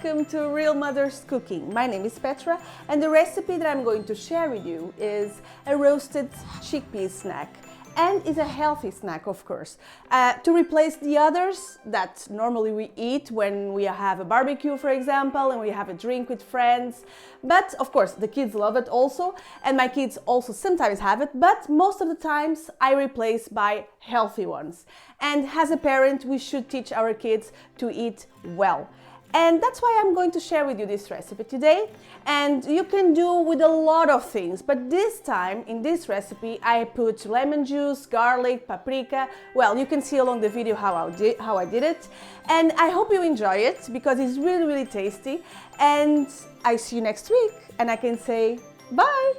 welcome to Real Mother's Cooking. My name is Petra and the recipe that I'm going to share with you is a roasted chickpea snack. And is a healthy snack, of course, to replace the others that normally we eat when we have a barbecue, for example, and we have a drink with friends. But of course, the kids love it also, and my kids also sometimes have it, but most of the times I replace by healthy ones. And as a parent, we should teach our kids to eat well. And that's why I'm going to share with you this recipe today. And you can do with a lot of things, but this time in this recipe I put lemon juice, garlic, paprika. Well, you can see along the video how I did it. And I hope you enjoy it because it's really, really tasty. And I see you next week and I can say bye.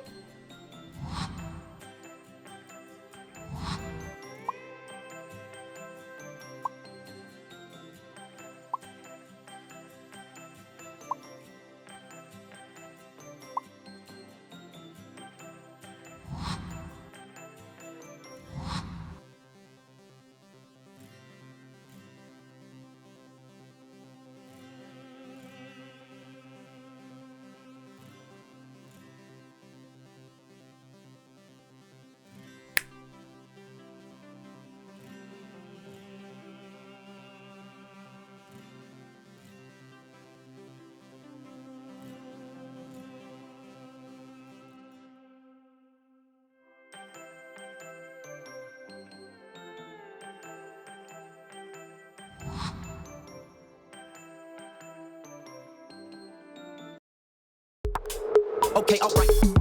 Okay, alright.